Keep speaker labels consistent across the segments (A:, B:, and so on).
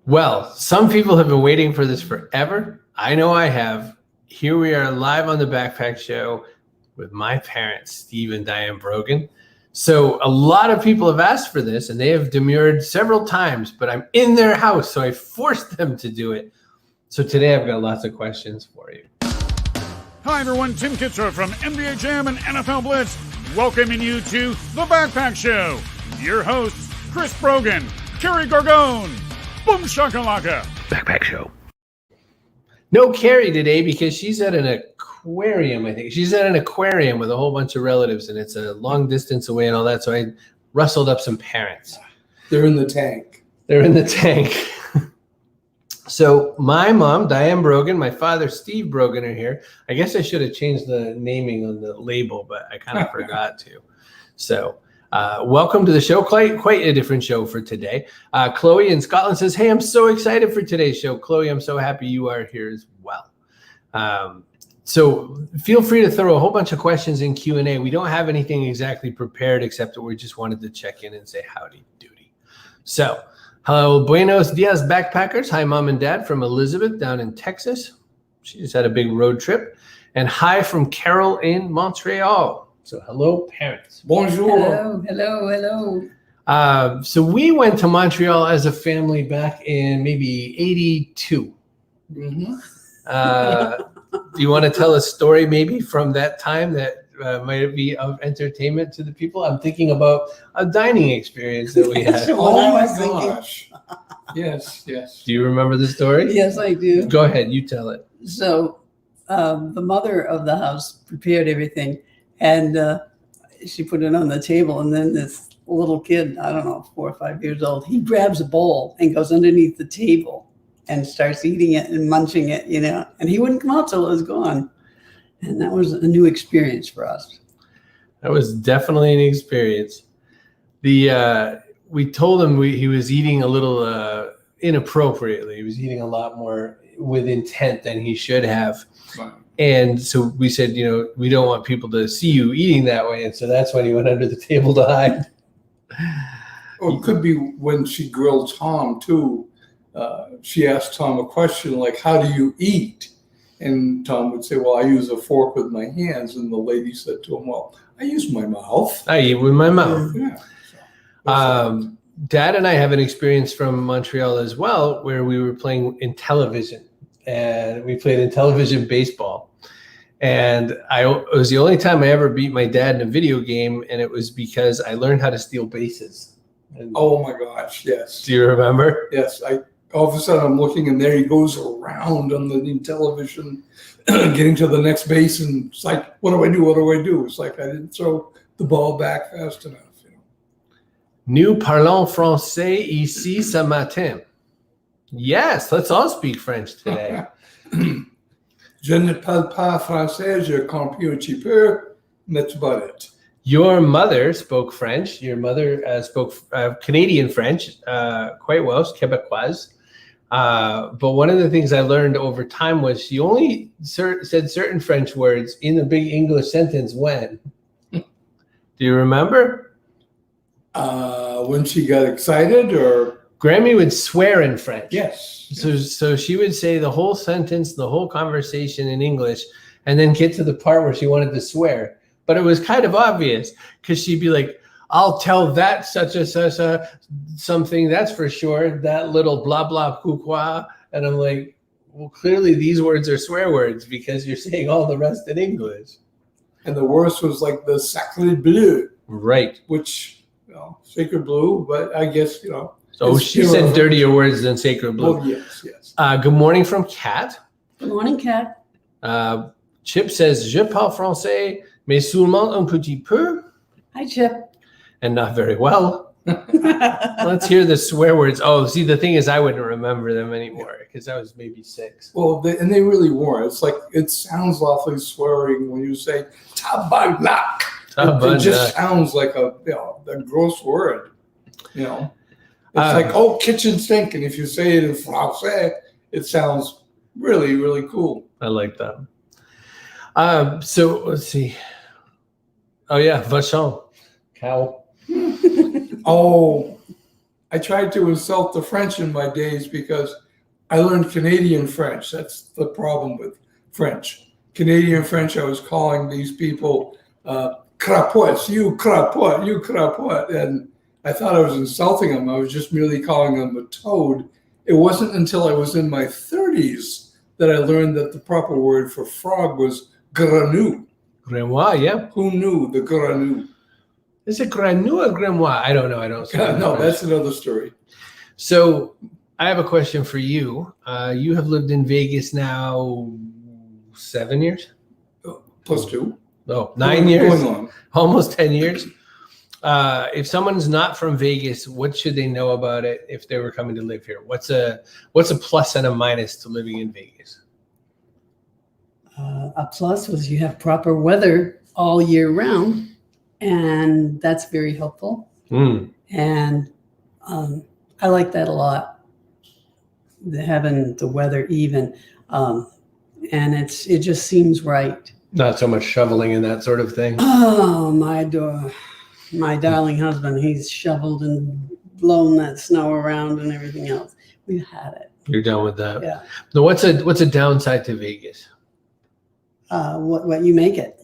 A: Well, some people have been waiting for this forever. I know I have. Here we are live on the Backpack Show with my parents, Steve and Diane Brogan. So a lot of people have asked for this, and they have demurred several times, but I'm in their house, so I forced them to do it. So today I've got lots of questions for you.
B: Hi, everyone. Tim Kitzer from NBA Jam and NFL Blitz, welcoming you to The Backpack Show. Your hosts, Chris Brogan, Carrie Gargone, Boom Shakalaka.
A: Backpack Show. No Carrie today because she's at an aquarium, I think. She's at an aquarium with a whole bunch of relatives, and it's a long distance away and all that, so I rustled up some parents.
C: They're in the tank.
A: They're in the tank. So my mom, Diane Brogan, my father, Steve Brogan, are here. I guess I should have changed the naming on the label, but I kind of forgot to. So welcome to the show. Quite a different show for today. Chloe in Scotland says, hey, I'm so excited for today's show. Chloe, I'm so happy you are here as well. So feel free to throw a whole bunch of questions in Q&A. We don't have anything exactly prepared except that we just wanted to check in and say howdy doody. So hello, buenos dias, backpackers. Hi, Mom and Dad from Elizabeth down in Texas. She just had a big road trip. And hi from Carol in Montreal. So hello, parents.
C: Bonjour.
D: Hello.
A: So we went to Montreal as a family back in maybe 82.
C: Mm-hmm.
A: Do you want to tell a story maybe from that time that might be of entertainment to the people? I'm thinking about a dining experience that we had.
C: Oh my gosh. Yes.
A: Do you remember the story?
D: Yes, I do.
A: Go ahead, you tell it.
D: So the mother of the house prepared everything, and she put it on the table. And then this little kid, I don't know, 4 or 5 years old, he grabs a bowl and goes underneath the table and starts eating it and munching it, and he wouldn't come out till it was gone. And that was a new experience for us.
A: That was definitely an experience. We told him he was eating a little inappropriately. He was eating a lot more with intent than he should have.
C: Wow.
A: And so we said, we don't want people to see you eating that way. And so that's when he went under the table to hide.
C: Or it could be when she grilled Tom too. She asked Tom a question like, how do you eat? And Tom would say, well, I use a fork with my hands. And the lady said to him, well, I use my mouth.
A: I eat with my mouth.
C: Yeah.
A: Dad and I have an experience from Montreal as well, where we were playing in television, and we played in television baseball. And it was the only time I ever beat my dad in a video game, and it was because I learned how to steal bases. And
C: Oh my gosh. Yes.
A: do you remember?
C: Yes. All of a sudden I'm looking and there he goes around on the television, getting to the next base. And it's like, what do I do? It's like I didn't throw the ball back fast enough.
A: Nous parlons français ici ce matin. Yes, let's all speak French today.
C: Je ne parle pas français, je comprends un petit peu, and that's about it.
A: Your mother spoke French. Your mother spoke Canadian French quite well, Quebecoise. But one of the things I learned over time was she only said certain French words in a big English sentence when. Do you remember?
C: When she got excited or?
A: Grammy would swear in French.
C: Yes.
A: So she would say the whole sentence, the whole conversation in English, and then get to the part where she wanted to swear. But it was kind of obvious because she'd be like, I'll tell that such a something, that's for sure, that little blah, blah, pourquoi. And I'm like, well, clearly these words are swear words because you're saying all the rest in English.
C: And the worst was like the sacre bleu.
A: Right.
C: Which, sacred blue, but I guess,
A: So she said dirtier words than sacred blue.
C: Oh, yes.
A: Good morning from Kat.
D: Good morning, Kat.
A: Chip says, je parle français, mais seulement un petit peu.
D: Hi, Chip.
A: And not very well. Let's hear the swear words. Oh, see, the thing is, I wouldn't remember them anymore because I was maybe 6.
C: Well, they really weren't. It's like, it sounds awfully swearing when you say tabarnak. It just sounds like a gross word, It's like, kitchen sink. And if you say it in français, it sounds really, really cool.
A: I like that. So let's see. Oh, yeah, vachon. Cow.
C: Oh, I tried to insult the French in my days because I learned Canadian French. That's the problem with French. Canadian French, I was calling these people crapots, you crapot, you crapot. And I thought I was insulting them. I was just merely calling them a toad. It wasn't until I was in my 30s that I learned that the proper word for frog was grenouille.
A: Grenois, yeah.
C: Who knew the grenouille?
A: Is it Grenois or Grenois? I don't know. I don't speak
C: No,
A: French.
C: that's another story.
A: So I have a question for you. You have lived in Vegas now 7 years?
C: Plus 2.
A: Oh, 9 years?
C: Going on.
A: Almost 10 years. If someone's not from Vegas, what should they know about it if they were coming to live here? What's a plus and a minus to living in Vegas?
D: A plus was you have proper weather all year round, and that's very helpful. And I like that a lot. Having the weather even, and it just seems right.
A: Not so much shoveling and that sort of thing.
D: Oh, my darling husband, he's shoveled and blown that snow around and everything else. We've had it.
A: You're done with that.
D: Yeah.
A: Now, what's a downside to Vegas?
D: What you make it.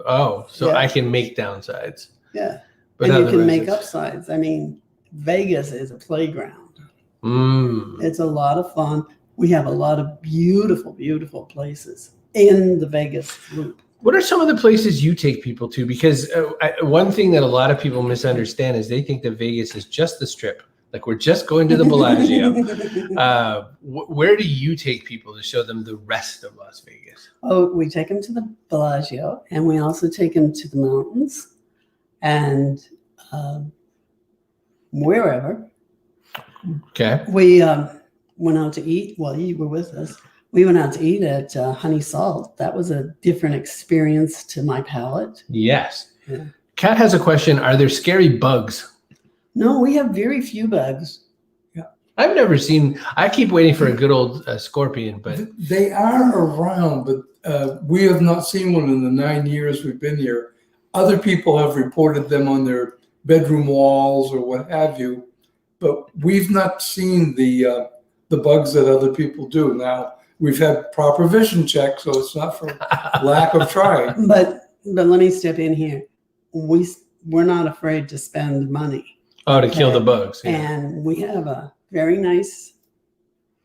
A: Oh, so
D: Yeah.
A: I can make downsides.
D: Yeah.
A: But
D: And you
A: not
D: can
A: the
D: make
A: residents.
D: upsides. I mean, Vegas is a playground.
A: Mm.
D: It's a lot of fun. We have a lot of beautiful, beautiful places in the Vegas loop.
A: What are some of the places you take people to? Because one thing that a lot of people misunderstand is they think that Vegas is just the Strip. Like we're just going to the Bellagio. Where do you take people to show them the rest of Las Vegas?
D: Oh, we take them to the Bellagio, and we also take them to the mountains and wherever.
A: Okay.
D: We went out to eat. Well, you were with us. We went out to eat at Honey Salt. That was a different experience to my palate.
A: Yes.
D: Yeah.
A: Kat has a question. Are there scary bugs?
D: No, we have very few bugs.
A: I've never seen. I keep waiting for a good old scorpion, but
C: They are around, but we have not seen one in the 9 years we've been here. Other people have reported them on their bedroom walls or what have you, but we've not seen the bugs that other people do. Now, we've had proper vision checks, so it's not for lack of trying.
D: But let me step in here. We're not afraid to spend money.
A: oh, to kill the bugs. Yeah.
D: And we have a very nice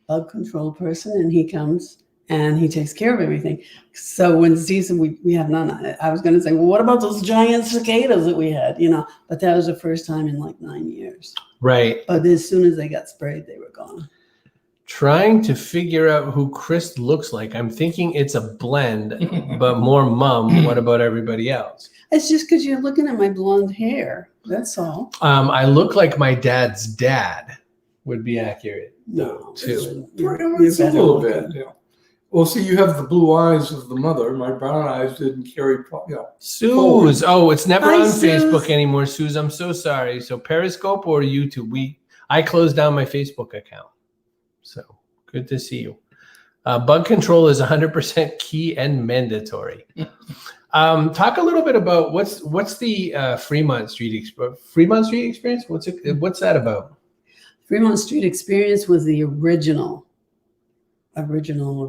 D: bug control person, and he comes and he takes care of everything. So when season we have none. I was going to say, well, what about those giant cicadas that we had? But that was the first time in like 9 years.
A: Right.
D: But as soon as they got sprayed, they were gone.
A: Trying to figure out who Chris looks like. I'm thinking it's a blend, but more mom. What about everybody else?
D: It's just because you're looking at my blonde hair. That's all.
A: I look like my dad's dad. Would be accurate.
D: No,
A: too.
C: It's a little bit, yeah. Well, see, you have the blue eyes of the mother. My brown eyes didn't carry,
A: Suze. Oh, it's never
D: Hi,
A: on
D: Suze.
A: Facebook anymore, Suze. I'm so sorry. So Periscope or YouTube? I closed down my Facebook account. So good to see you. Bug control is 100% key and mandatory. Talk a little bit about what's the Fremont Street experience? What's that about?
D: Fremont Street Experience was the original
A: Original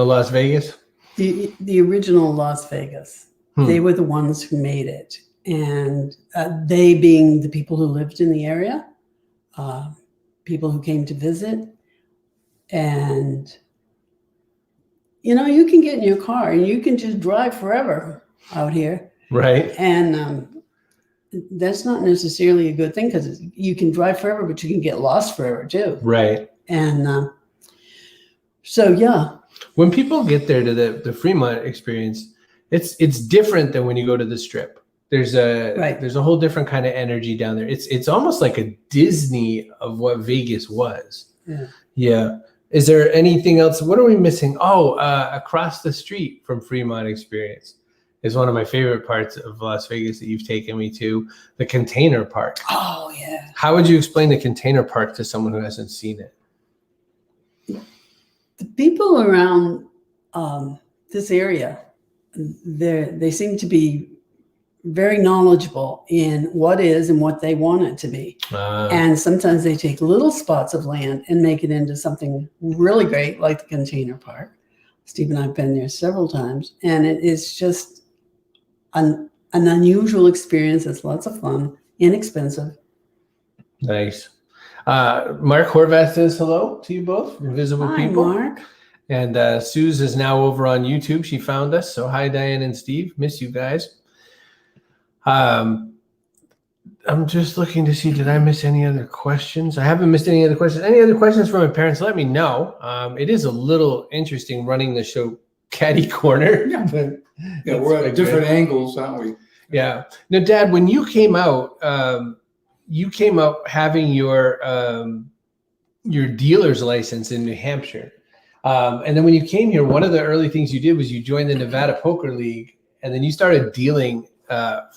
A: Las Vegas?
D: the original Las Vegas. They were the ones who made it. And they being the people who lived in the area, people who came to visit. And, you can get in your car and you can just drive forever out here.
A: Right.
D: And that's not necessarily a good thing because you can drive forever, but you can get lost forever too.
A: Right.
D: And so, yeah.
A: When people get there to the Fremont experience, it's different than when you go to the Strip. There's a whole different kind of energy down there. It's almost like a Disney of what Vegas was.
D: Yeah.
A: Yeah. Is there anything else? What are we missing? Oh, across the street from Fremont Experience is one of my favorite parts of Las Vegas that you've taken me to, the Container Park.
D: Oh, yeah.
A: How would you explain the Container Park to someone who hasn't seen it?
D: The people around this area, they seem to be very knowledgeable in what is and what they want it to be. And sometimes they take little spots of land and make it into something really great, like the container park. Steve and I have been there several times, and it is just an unusual experience. It's lots of fun, inexpensive.
A: Nice. Mark Horvath says hello to you both, Invisible
D: Hi,
A: People.
D: Mark.
A: And Suze is now over on YouTube. She found us. So hi, Diane and Steve. Miss you guys. I'm just looking to see, did I miss any other questions? I haven't missed any other questions. Any other questions from my parents? Let me know. It is a little interesting running the show Caddy Corner.
C: Yeah, we're at different angles, aren't we?
A: Yeah. Now, Dad, when you came out having your dealer's license in New Hampshire. And then when you came here, one of the early things you did was you joined the Nevada Poker League, and then you started dealing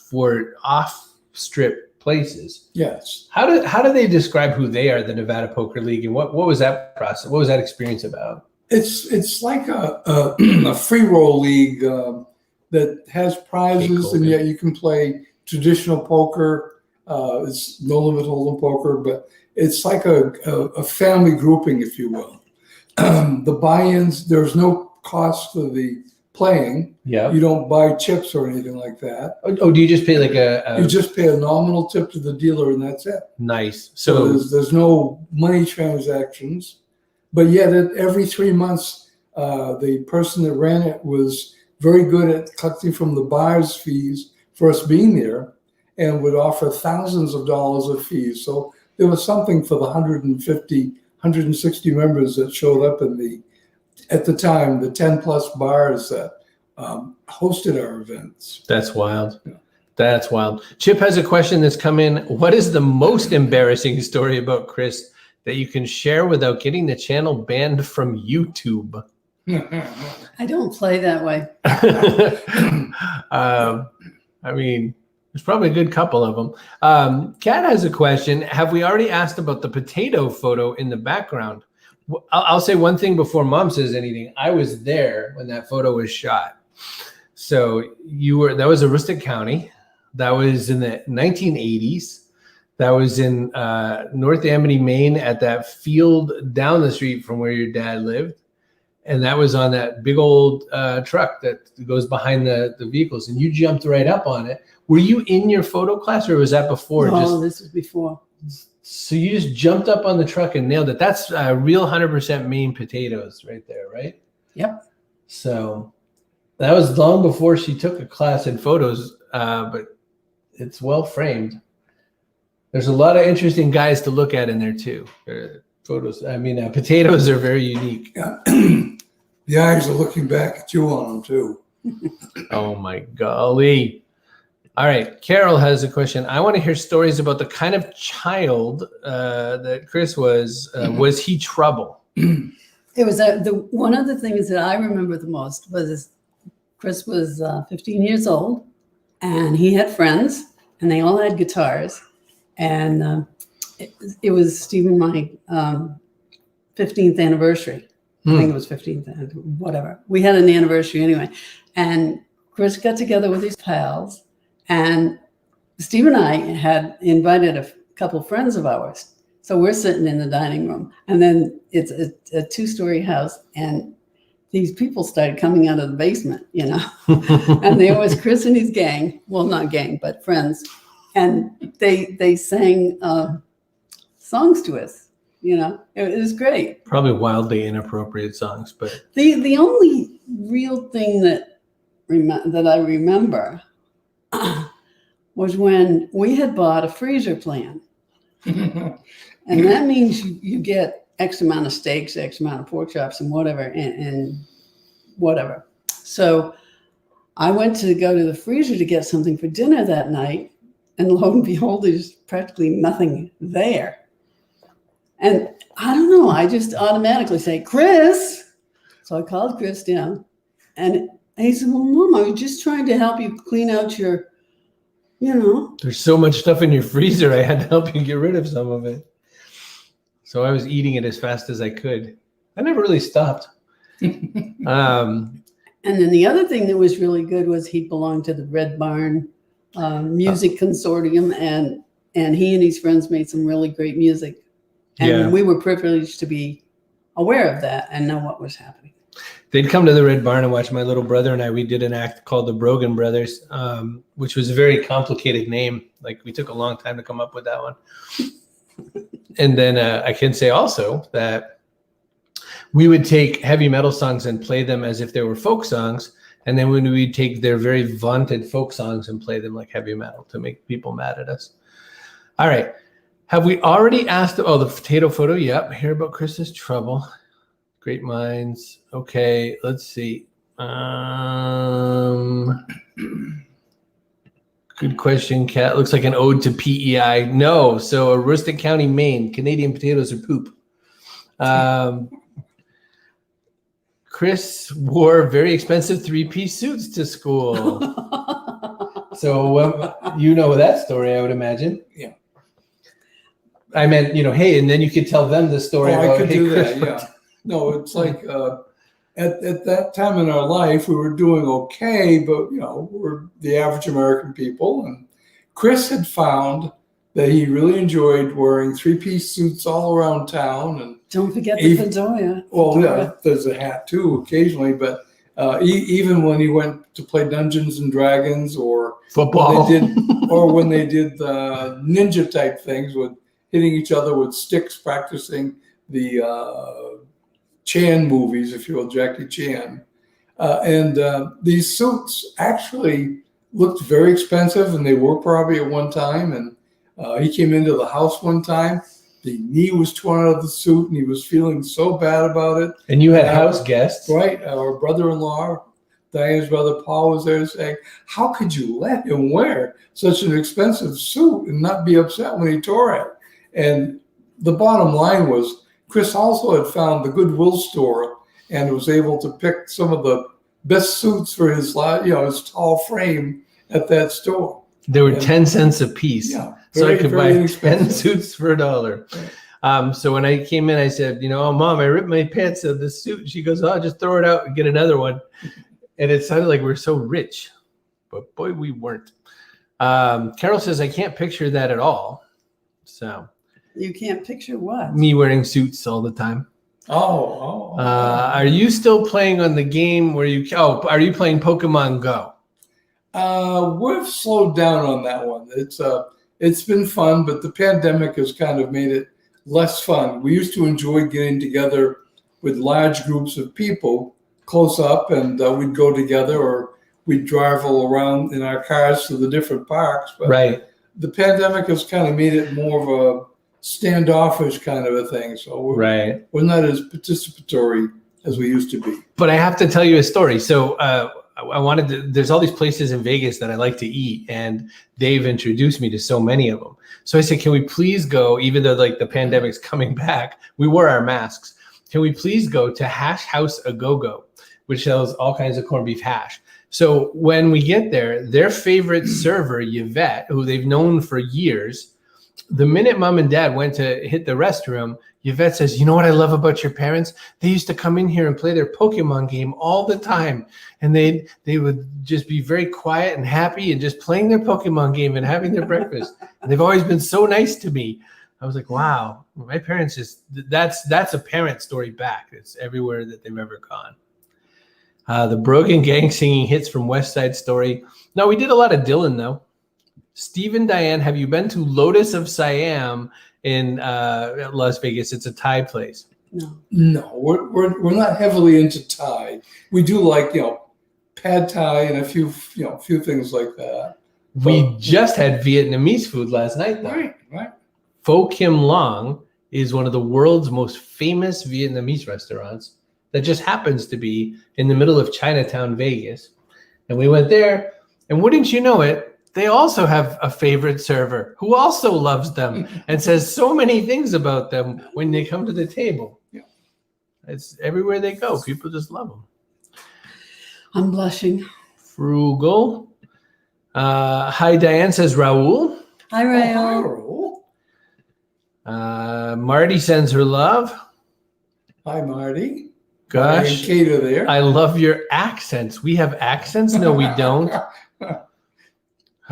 A: for off-strip places.
C: Yes.
A: How do they describe who they are, the Nevada Poker League, and what was that process? What was that experience about?
C: It's like a free roll league that has prizes, and yet you can play traditional poker. It's no limit hold'em poker, but it's like a family grouping, if you will. The buy-ins, there's no cost for the playing.
A: Yeah.
C: You don't buy chips or anything like that.
A: Oh, do you just pay like
C: you just pay a nominal tip to the dealer, and that's it.
A: Nice.
C: So there's no money transactions, but yet every 3 months, the person that ran it was very good at collecting from the buyer's fees for us being there, and would offer thousands of dollars of fees. So there was something for the 160 members that showed up at the time, the 10 plus bars that hosted our events.
A: That's wild. Yeah. That's wild. Chip has a question that's come in. What is the most embarrassing story about Chris that you can share without getting the channel banned from YouTube?
D: I don't play that way.
A: I mean, there's probably a good couple of them. Kat has a question. Have we already asked about the potato photo in the background? I'll say one thing before Mom says anything. I was there when that photo was shot. So that was Aroostook County. That was in the 1980s. That was in North Amity, Maine, at that field down the street from where your dad lived. And that was on that big old truck that goes behind the vehicles. And you jumped right up on it. Were you in your photo class, or was that before?
D: No, this was before.
A: So you just jumped up on the truck and nailed it. That's real 100% Maine potatoes right there, right?
D: Yep.
A: So that was long before she took a class in photos, but it's well framed. There's a lot of interesting guys to look at in there too. Photos. I mean, potatoes are very unique.
C: Yeah. The eyes are looking back at you on them too.
A: Oh my golly. All right. Carol has a question. I want to hear stories about the kind of child that Chris was. Was he trouble?
D: It was one of the things that I remember the most was Chris was 15 years old, and he had friends, and they all had guitars. And it was Steve and my 15th anniversary. I think it was 15th, whatever. We had an anniversary anyway. And Chris got together with his pals, and Steve and I had invited a couple friends of ours. So we're sitting in the dining room, and then it's a two-story house, and these people started coming out of the basement, and there was Chris and his gang. Well, not gang, but friends. And they sang songs to us. It was great.
A: Probably wildly inappropriate songs, but
D: the only real thing that I remember was when we had bought a freezer plan, and that means you get X amount of steaks, X amount of pork chops, and whatever, and whatever. So I went to go to the freezer to get something for dinner that night, and lo and behold, there's practically nothing there. And I don't know, I just automatically say, Chris. So I called Chris down, and he said, well, Mom, I was just trying to help you clean out your,
A: There's so much stuff in your freezer, I had to help you get rid of some of it. So I was eating it as fast as I could. I never really stopped.
D: And then the other thing that was really good was he belonged to the Red Barn music consortium, and he and his friends made some really great music. And we were privileged to be aware of that and know what was happening.
A: They'd come to the Red Barn and watch my little brother and I. We did an act called the Brogan Brothers, which was a very complicated name. Like, we took a long time to come up with that one. And then I can say also that we would take heavy metal songs and play them as if they were folk songs. And then when we take their very vaunted folk songs and play them like heavy metal to make people mad at us. All right. Have we already asked? Oh, the potato photo. Yep. Hear about Chris's trouble. Great minds. Okay, let's see. Good question, Kat. Looks like an ode to PEI. No, so Aroostook County, Maine. Canadian potatoes are poop. Chris wore very expensive 3-piece suits to school. So you know that story, I would imagine.
C: Yeah.
A: I meant, hey, and then you could tell them the story.
C: I could do that, yeah. No, it's like at that time in our life, we were doing okay, but, we're the average American people. And Chris had found that he really enjoyed wearing 3-piece suits all around town. And
D: don't forget the fedora.
C: Well, yeah, there's a hat too occasionally, but even when he went to play Dungeons and Dragons or
A: football,
C: when they did the ninja type things with hitting each other with sticks, practicing the Chan movies, if you will, Jackie Chan. And these suits actually looked very expensive, and they were probably at one time. And he came into the house one time. The knee was torn out of the suit, and he was feeling so bad about it.
A: And you had house guests.
C: Right. Our brother-in-law, Diane's brother, Paul, was there saying, how could you let him wear such an expensive suit and not be upset when he tore it? And the bottom line was, Chris also had found the Goodwill store and was able to pick some of the best suits for his tall frame at that store.
A: They were 10 cents a piece.
C: Yeah,
A: so I could buy 10 suits for $1. Right. So when I came in, I said, Mom, I ripped my pants out of this suit. She goes, oh, just throw it out and get another one. And it sounded like we're so rich, but boy, we weren't. Carol says, I can't picture that at all. So.
D: You can't picture what?
A: Me wearing suits all the time. Are you still playing on the game where are you playing Pokemon Go?
C: We've slowed down on that one. It's been fun, but the pandemic has kind of made it less fun. We used to enjoy getting together with large groups of people close up, and we'd go together, or we'd drive all around in our cars to the different parks. But
A: right.
C: The pandemic has kind of made it more of a standoffish kind of a thing. So we're not as participatory as we used to be. But
A: I have to tell you a story. So there's all these places in Vegas that I like to eat, and they've introduced me to so many of them. So I said, can we please go, even though like the pandemic's coming back, we wore our masks. Can we please go to Hash House A Go-Go, which sells all kinds of corned beef hash. So when we get there, their favorite server, Yvette, who they've known for years, the minute Mom and Dad went to hit the restroom, Yvette says, you know what I love about your parents? They used to come in here and play their Pokemon game all the time. And they would just be very quiet and happy and just playing their Pokemon game and having their breakfast. And they've always been so nice to me. I was like, wow, my parents that's a parent story back. It's everywhere that they've ever gone. The Brogan gang singing hits from West Side Story. No, we did a lot of Dylan though. Steve and Diane, have you been to Lotus of Siam in Las Vegas? It's a Thai place.
C: No, we're not heavily into Thai. We do like pad Thai and a few things like that.
A: We just had Vietnamese food last night, though.
C: Right.
A: Pho Kim Long is one of the world's most famous Vietnamese restaurants that just happens to be in the middle of Chinatown, Vegas. And we went there, and wouldn't you know it, they also have a favorite server who also loves them and says so many things about them when they come to the table. Yeah. It's everywhere they go. People just love them.
D: I'm blushing.
A: Frugal. Hi, Diane, says Raul.
D: Hi, Raul.
A: Marty sends her love.
C: Hi, Marty.
A: Gosh.
C: Marty and Kate are there.
A: I love your accents. We have accents? No, we don't.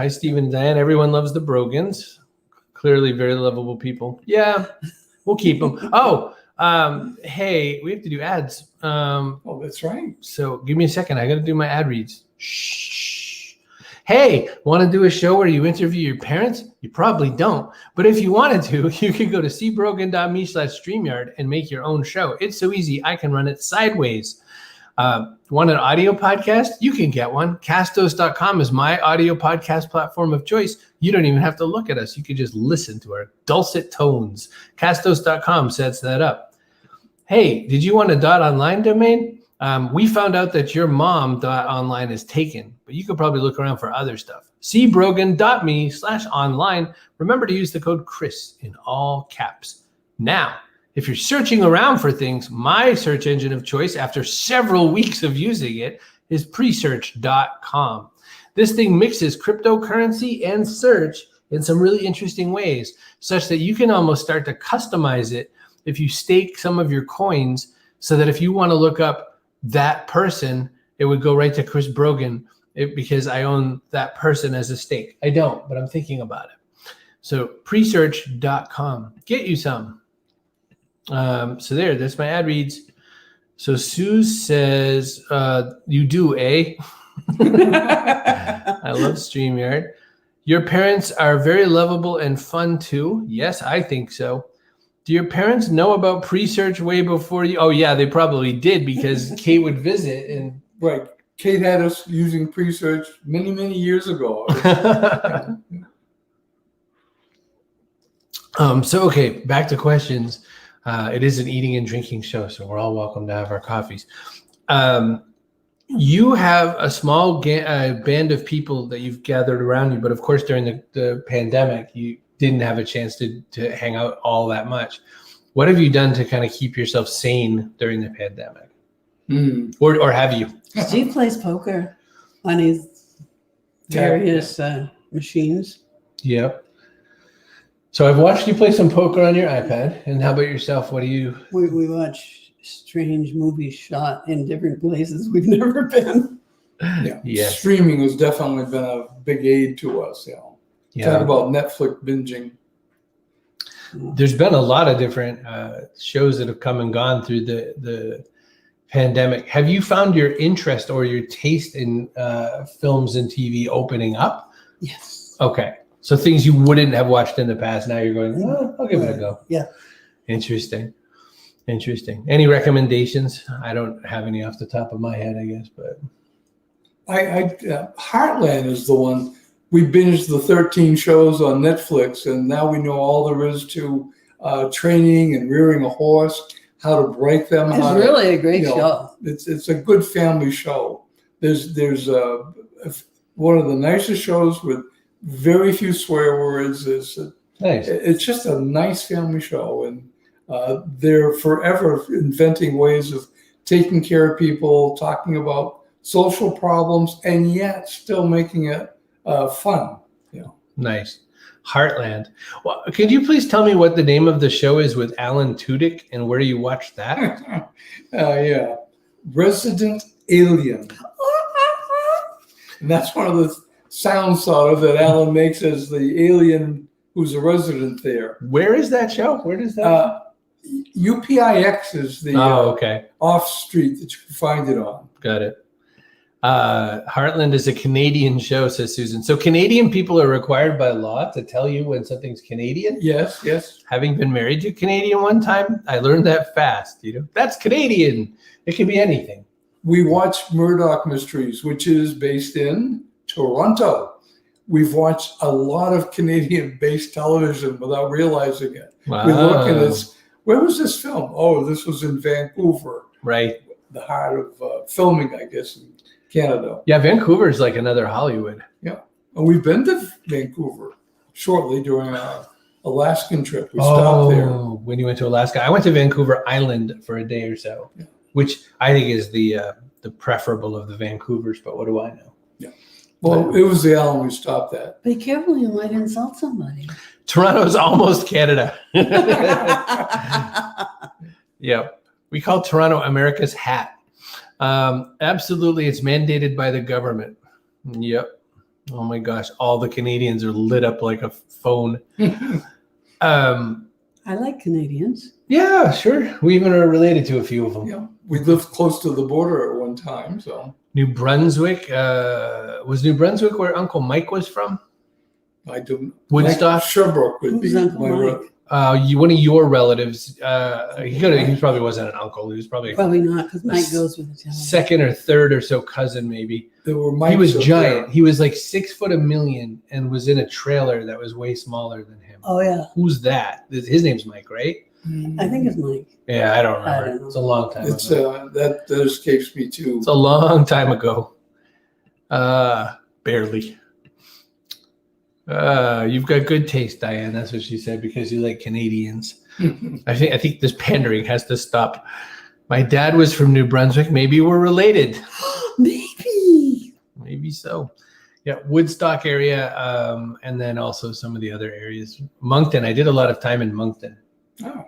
A: Hi, Stephen and Diane. Everyone loves the Brogans. Clearly very lovable people. Yeah, we'll keep them. Oh, hey, we have to do ads.
C: Oh, that's right.
A: So give me a second. I got to do my ad reads. Shh. Hey, want to do a show where you interview your parents? You probably don't. But if you wanted to, you could go to cbrogan.me/StreamYard and make your own show. It's so easy. I can run it sideways. Want an audio podcast? You can get one. Castos.com is my audio podcast platform of choice. You don't even have to look at us. You can just listen to our dulcet tones. Castos.com sets that up. Hey, did you want a .online domain? We found out that your mom.online is taken, but you could probably look around for other stuff. cbrogan.me/online. Remember to use the code Chris in all caps. Now, if you're searching around for things, my search engine of choice after several weeks of using it is presearch.com. This thing mixes cryptocurrency and search in some really interesting ways, such that you can almost start to customize it if you stake some of your coins, so that if you want to look up that person, it would go right to Chris Brogan because I own that person as a stake. I don't, but I'm thinking about it. So presearch.com. Get you some. So that's my ad reads. So Sue says, you do, eh? I love StreamYard. Your parents are very lovable and fun too. Yes, I think so. Do your parents know about Presearch way before you? Oh yeah, they probably did because Kate would visit and
C: Right. Kate had us using Presearch many, many years ago.
A: So okay, back to questions. It is an eating and drinking show, so we're all welcome to have our coffees. You have a small band of people that you've gathered around you, but of course during the pandemic, you didn't have a chance to hang out all that much. What have you done to kind of keep yourself sane during the pandemic? Or have you?
D: Steve plays poker on his various machines.
A: Yep. So I've watched you play some poker on your iPad. And how about yourself? What do you?
D: We watch strange movies shot in different places we've never been.
C: Yeah.
A: Yes.
C: Streaming has definitely been a big aid to us. Talk about Netflix binging.
A: There's been a lot of different shows that have come and gone through the pandemic. Have you found your interest or your taste in films and TV opening up?
D: Yes.
A: Okay. So things you wouldn't have watched in the past, now you're going, oh, I'll give it a go.
D: Yeah.
A: Interesting. Any recommendations? I don't have any off the top of my head, I guess, but.
C: Heartland is the one. We binged the 13 shows on Netflix, and now we know all there is to training and rearing a horse, how to break them.
D: It's really a great show.
C: It's a good family show. There's one of the nicest shows with very few swear words.
A: Nice.
C: It's just a nice family show, and they're forever inventing ways of taking care of people, talking about social problems, and yet still making it fun.
A: Nice. Heartland. Well, could you please tell me what the name of the show is with Alan Tudyk and where you watched that?
C: Yeah. Resident Alien. And that's one of the sounds sort of that Alan makes as the alien who's a resident there.
A: Where is that show? Where does that?
C: UPIX is the
A: okay.
C: off street that you can find it on.
A: Got it. Heartland is a Canadian show, says Susan. So Canadian people are required by law to tell you when something's Canadian?
C: Yes.
A: Having been married to a Canadian one time, I learned that fast. That's Canadian. It can be anything.
C: We watched Murdoch Mysteries, which is based in Toronto. We've watched a lot of Canadian-based television without realizing it.
A: Wow.
C: We look and it's, where was this film? Oh, this was in Vancouver.
A: Right.
C: The heart of filming, I guess, in Canada.
A: Yeah, Vancouver is like another Hollywood.
C: Yeah. And we've been to Vancouver shortly during our Alaskan trip. We stopped there.
A: When you went to Alaska. I went to Vancouver Island for a day or so, which I think is the preferable of the Vancouvers, but what do I know?
C: Yeah. Well, it was the island we stopped at.
D: Be careful, you might insult somebody.
A: Toronto's almost Canada. Yep. We call Toronto America's hat. Absolutely. It's mandated by the government. Yep. Oh my gosh, all the Canadians are lit up like a phone.
D: I like Canadians.
A: Yeah, sure. We even are related to a few of them.
C: Yeah, we lived close to the border at one time, so
A: New Brunswick. Was New Brunswick where Uncle Mike was from?
C: I don't.
A: Woodstock?
C: Sherbrooke would
D: Who's
C: be
D: Uncle
C: my
D: Mike?
A: One of your relatives. He probably wasn't an uncle. He was probably
D: Probably not, because Mike goes with Italian.
A: second or third or so cousin, maybe.
C: There were
A: He was
C: Mikes up
A: giant.
C: there.
A: He was like 6'1" and was in a trailer that was way smaller than him.
D: Oh, yeah.
A: Who's that? His name's Mike, right?
D: I think it's Mike.
A: Yeah, I don't remember.
D: I don't know.
A: It's a long time
C: It's
A: ago.
C: that escapes me too.
A: It's a long time ago. Barely. You've got good taste, Diane. That's what she said, because you like Canadians. I think this pandering has to stop. My dad was from New Brunswick. Maybe we're related. Maybe so. Yeah, Woodstock area, and then also some of the other areas. Moncton. I did a lot of time in Moncton.
C: Oh.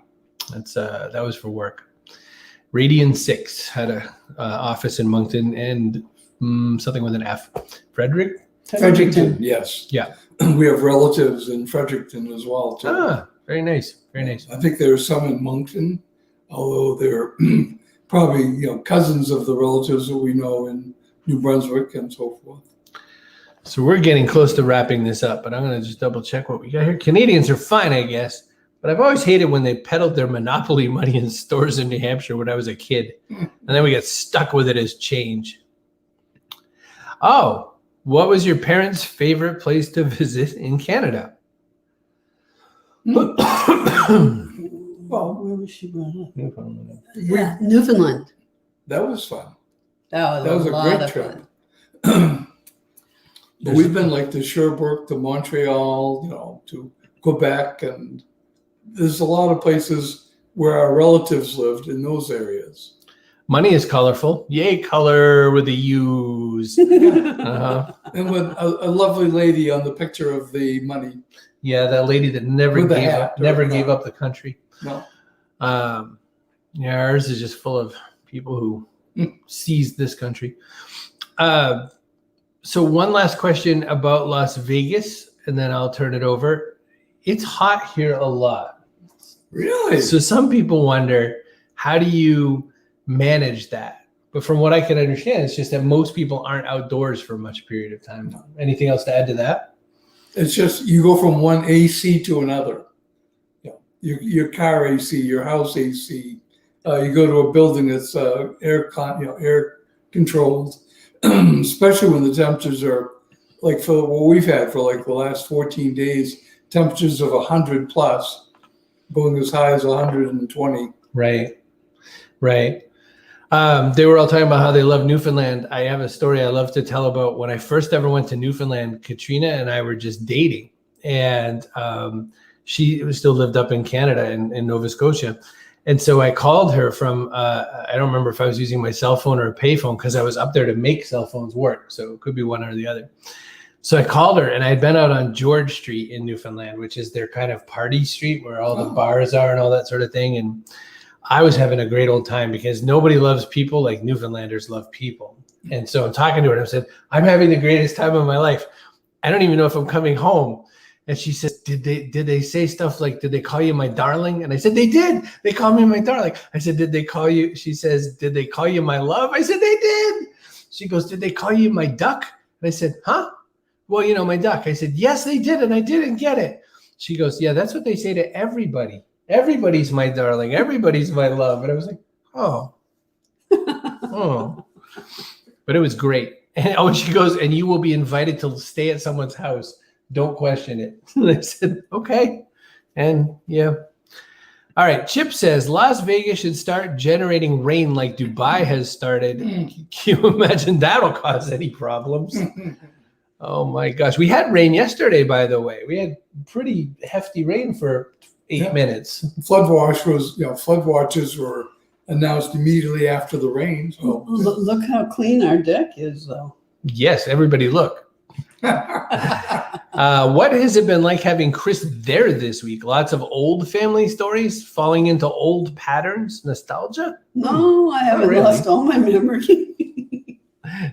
A: That was for work. Radian 6 had a office in Moncton, and something with an F.
C: Fredericton, yes.
A: Yeah.
C: We have relatives in Fredericton as well, too.
A: Ah, very nice. Very nice.
C: I think there are some in Moncton, although they're probably cousins of the relatives that we know in New Brunswick and so forth.
A: So we're getting close to wrapping this up, but I'm going to just double check what we got here. Canadians are fine, I guess, but I've always hated when they peddled their Monopoly money in stores in New Hampshire when I was a kid, and then we get stuck with it as change. Oh, what was your parents' favorite place to visit in Canada?
C: Well,
D: Where was she brought up?
A: Newfoundland.
D: Yeah, Newfoundland.
C: that was fun.
D: That
C: That was a
D: lot
C: great
D: of
C: trip.
D: fun.
C: But we've been like to Sherbrooke, to Montreal, to Quebec, and there's a lot of places where our relatives lived in those areas.
A: Money is colorful. Yay, color with the U's. Uh-huh.
C: And with a lovely lady on the picture of the money.
A: Yeah, that lady that never
C: With the
A: gave
C: hat
A: up,
C: or
A: never
C: not.
A: gave up the country.
C: No.
A: Yeah, ours is just full of people who seized this country. So one last question about Las Vegas, and then I'll turn it over. It's hot here a lot.
C: Really?
A: So some people wonder, how do you manage that? But from what I can understand, it's just that most people aren't outdoors for much period of time. Anything else to add to that?
C: It's just you go from one AC to another. Your car AC, your house AC. You go to a building that's air controlled, especially when the temperatures are like for what we've had for like the last 14 days, temperatures of 100 plus, going as high as 120.
A: Right. They were all talking about how they love Newfoundland. I have a story I love to tell about when I first ever went to Newfoundland. Katrina and I were just dating, and she still lived up in Canada in Nova Scotia. And so I called her from, I don't remember if I was using my cell phone or a payphone, because I was up there to make cell phones work. So it could be one or the other. So I called her, and I had been out on George Street in Newfoundland, which is their kind of party street where all the bars are and all that sort of thing. And I was having a great old time because nobody loves people like Newfoundlanders love people. And so I'm talking to her, and I said, I'm having the greatest time of my life. I don't even know if I'm coming home. And she says, did they say stuff like, did they call you my darling? And I said, they did. They called me my darling. I said, did they call you? She says, did they call you my love? I said, they did. She goes, did they call you my duck? And I said, huh? Well, my duck. I said, yes, they did. And I didn't get it. She goes, yeah, that's what they say to everybody. Everybody's my darling. Everybody's my love. And I was like, oh. But it was great. And she goes, and you will be invited to stay at someone's house. Don't question it. And I said, okay. And yeah. All right. Chip says Las Vegas should start generating rain like Dubai has started. Can you imagine that'll cause any problems? Oh my gosh. We had rain yesterday, by the way. We had pretty hefty rain for 8 minutes.
C: Flood watches were announced immediately after the rain. So
D: Look how clean our deck is, though.
A: Yes, everybody look. What has it been like having Chris there this week? Lots of old family stories, falling into old patterns, nostalgia?
D: No, I haven't
A: really.
D: lost all my memory.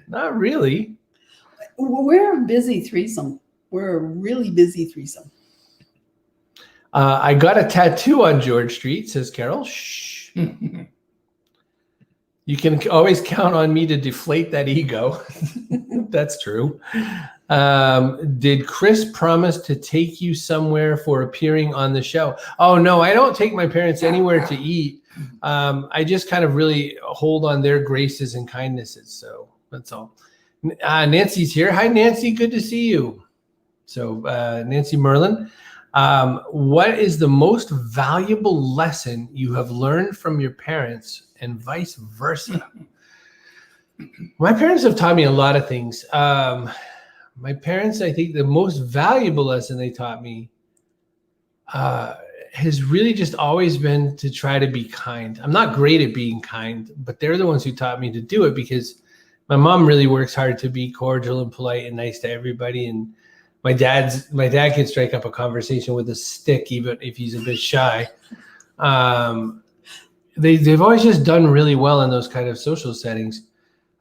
A: Not really.
D: We're a busy threesome. We're a really busy threesome.
A: I got a tattoo on George Street, says Carol. Shh. You can always count on me to deflate that ego. That's true. Did Chris promise to take you somewhere for appearing on the show? Oh, no, I don't take my parents anywhere to eat. I just kind of really hold on their graces and kindnesses. So that's all. Nancy's here. Hi, Nancy. Good to see you. So Nancy Merlin, what is the most valuable lesson you have learned from your parents and vice versa? My parents have taught me a lot of things. My parents, I think the most valuable lesson they taught me has really just always been to try to be kind. I'm not great at being kind, but they're the ones who taught me to do it, because my mom really works hard to be cordial and polite and nice to everybody. And my dad can strike up a conversation with a stick, even if he's a bit shy. They've always just done really well in those kind of social settings.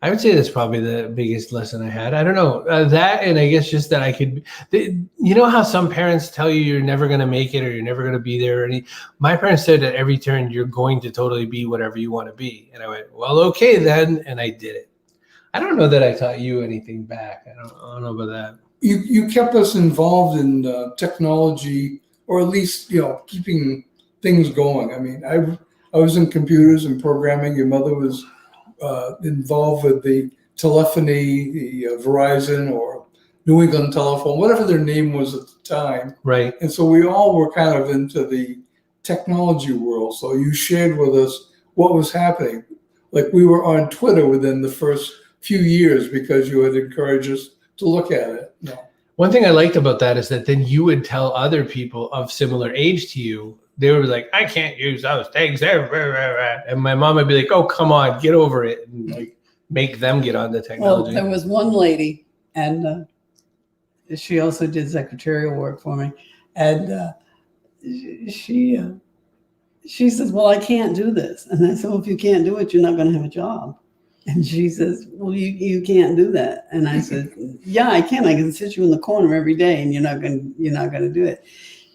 A: I would say that's probably the biggest lesson I had. I don't know that, and I guess just that I could. You know how some parents tell you you're never going to make it or you're never going to be there. My parents said at every turn you're going to totally be whatever you want to be, and I went, well, okay then, and I did it. I don't know that I taught you anything back. I don't know about that.
C: You kept us involved in technology, or at least keeping things going. I mean, I was in computers and programming. Your mother was involved with the telephony, the Verizon or New England Telephone, whatever their name was at the time.
A: Right.
C: And so we all were kind of into the technology world. So you shared with us what was happening. Like we were on Twitter within the first few years because you had encouraged us to look at it.
A: One thing I liked about that is that then you would tell other people of similar age to you. They would be like, I can't use those things. And my mom would be like, oh, come on, get over it. And like make them get on the technology.
D: Well, there was one lady, and she also did secretarial work for me. And she says, well, I can't do this. And I said, well, if you can't do it, you're not going to have a job. And she says, well, you can't do that. And I said, yeah, I can. I can sit you in the corner every day and you're not going to do it.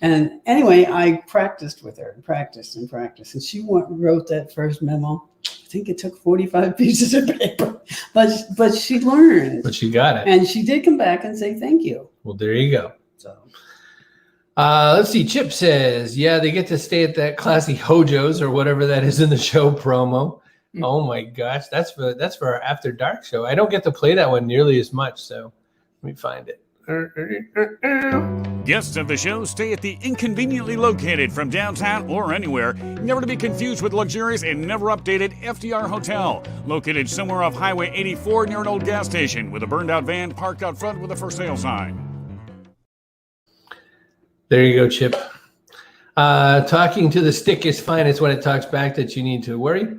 D: And anyway, I practiced with her and practiced. And she wrote that first memo. I think it took 45 pieces of paper, but she learned.
A: But she got it.
D: And she did come back and say, thank you.
A: Well, there you go.
D: So,
A: let's see. Chip says, yeah, they get to stay at that classy Hojo's or whatever that is in the show promo. Oh my gosh. That's for our After Dark show. I don't get to play that one nearly as much. So let me find it.
B: Guests of the show stay at the inconveniently located from downtown or anywhere, never to be confused with luxurious and never updated FDR Hotel, located somewhere off Highway 84 near an old gas station with a burned out van parked out front with a for sale sign.
A: There you go, Chip. Talking to the stick is fine. It's when it talks back that you need to worry.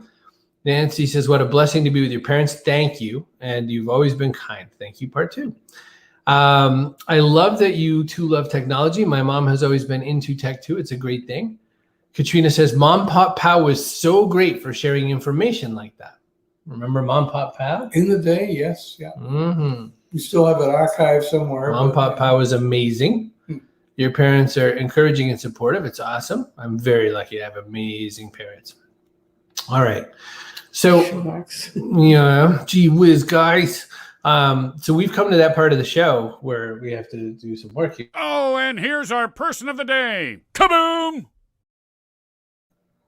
A: Nancy says, what a blessing to be with your parents. Thank you. And you've always been kind. Thank you, part 2. I love that you two love technology. My mom has always been into tech too. It's a great thing. Katrina says, Mom Pop Pow was so great for sharing information like that. Remember Mom Pop Pow?
C: In the day, yes. Yeah.
A: Mm-hmm.
C: We still have it archived somewhere.
A: Mom Pop Pow was amazing. Your parents are encouraging and supportive. It's awesome. I'm very lucky to have amazing parents. All right. So, gee whiz, guys. So we've come to that part of the show where we have to do some work here.
B: Oh, and here's our person of the day. Kaboom!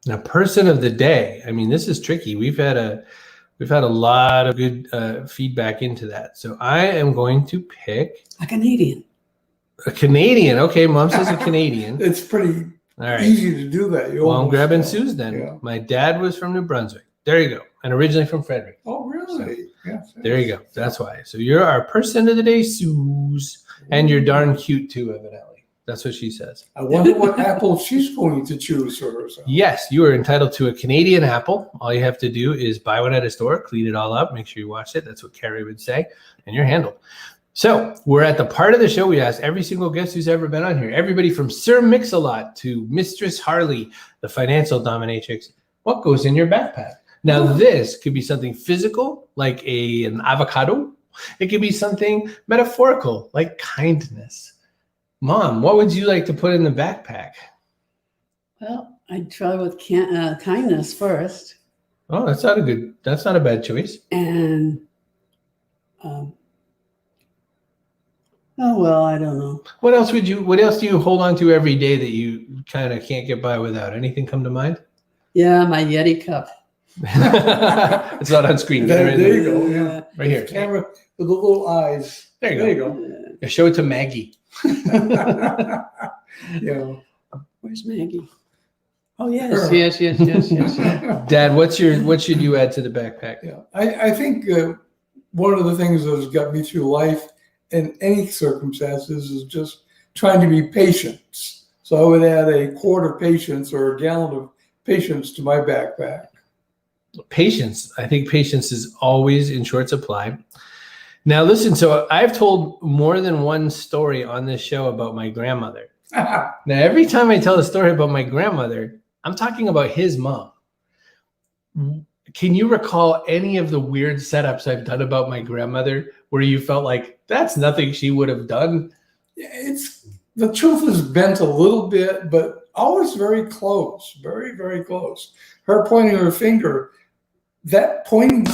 A: Now, person of the day. I mean, this is tricky. We've had a lot of good feedback into that. So I am going to pick
D: a Canadian.
A: A Canadian. Okay, Mom says a Canadian.
C: It's pretty easy to do that.
A: I'm grabbing Sue's then. Yeah. My dad was from New Brunswick. There you go. And originally from Frederick.
C: Oh, really?
A: So, yes. There you go. That's why. So you're our person of the day, Suze. And you're darn cute too, evidently. That's what she says.
C: I wonder what apple she's going to choose for herself.
A: Yes, you are entitled to a Canadian apple. All you have to do is buy one at a store, clean it all up, make sure you wash it. That's what Carrie would say. And you're handled. So we're at the part of the show we ask every single guest who's ever been on here. Everybody from Sir Mix-a-Lot to Mistress Harley, the financial dominatrix. What goes in your backpack? Now, this could be something physical, like an avocado, It could be something metaphorical, like kindness. Mom, what would you like to put in the backpack?
D: Well, I'd try with kindness first.
A: Oh, that's not a bad choice.
D: And, oh, well, I don't know.
A: What else do you hold on to every day that you kind of can't get by without? Anything come to mind?
D: Yeah, my Yeti cup.
A: It's not on screen.
C: There you go. Yeah.
A: Right here.
C: Camera with the little eyes.
A: There you
C: go.
A: Yeah, show it to Maggie.
C: Yeah.
D: Where's Maggie? Oh, yes.
A: Dad, what should you add to the backpack?
C: Yeah. I think one of the things that has got me through life in any circumstances is just trying to be patient. So I would add a quart of patience or a gallon of patience to my backpack.
A: Patience. I think patience is always in short supply. Now, listen, so I've told more than one story on this show about my grandmother. Now, every time I tell a story about my grandmother, I'm talking about his mom. Can you recall any of the weird setups I've done about my grandmother where you felt like that's nothing she would have done?
C: The truth is bent a little bit, but always very close, very, very close. Her pointing her finger, that pointing